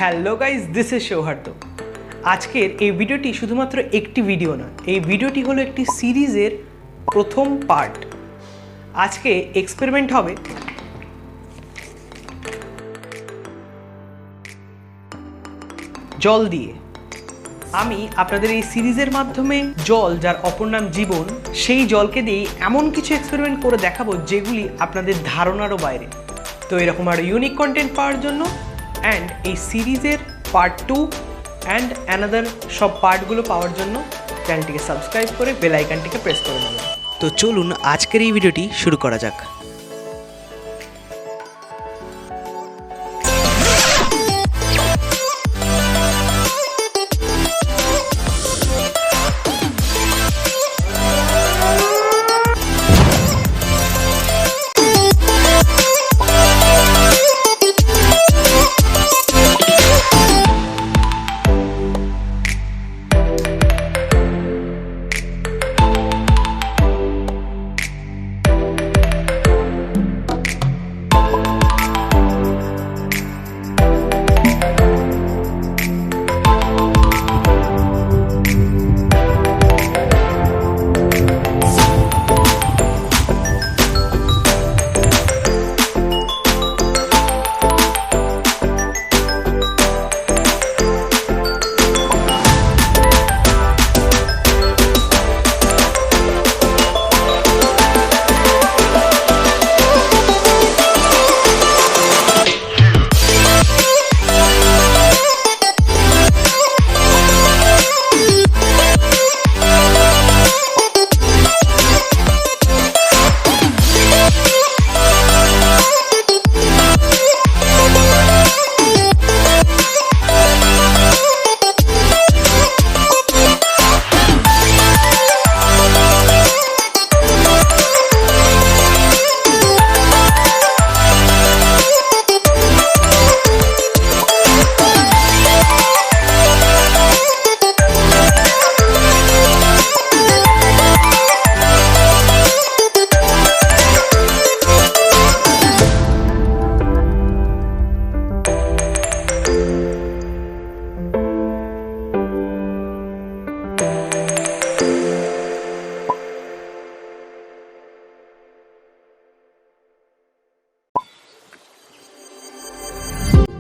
Hello guys, this is Sauhardya. আজকের এই ভিডিওটি শুধুমাত্র একটি ভিডিও না, এই ভিডিওটি হলো একটি সিরিজের প্রথম পার্ট। আজকে এক্সপেরিমেন্ট হবে জল দিয়ে। আমি আপনাদের এই সিরিজের মাধ্যমে জল, যার অপর নাম জীবন, সেই জলকে দিয়ে এমন কিছু এক্সপেরিমেন্ট করে দেখাবো যেগুলি আপনাদের ধারণারও বাইরে। তো এরকম আরও ইউনিক কন্টেন্ট পাওয়ার জন্য অ্যান্ড এই সিরিজের পার্ট 2 অ্যান্ড অ্যানাদার সব পার্টগুলো পাওয়ার জন্য চ্যানেলটিকে সাবস্ক্রাইব করে বেল আইকনটিকে প্রেস করে নেবেন। তো চলুন আজকের এই ভিডিওটি শুরু করা যাক।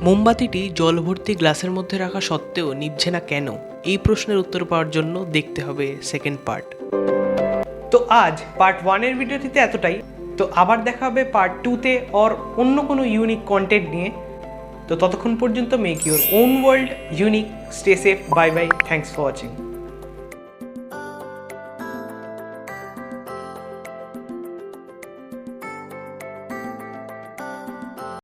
মোমবাতিটি জল ভর্তি গ্লাসের মধ্যে রাখা সত্ত্বেও নিভছে না কেন? এই প্রশ্নের উত্তর পাওয়ার জন্য দেখতে হবে সেকেন্ড পার্ট। তো আজ পার্ট 1 এর ভিডিওটিতে এতটাই। তো আবার দেখা হবে পার্ট 2-তে আর অন্য কোনো ইউনিক কন্টেন্ট নিয়ে। তো ততক্ষণ পর্যন্ত make your own world unique, stay safe, bye bye, thanks for watching.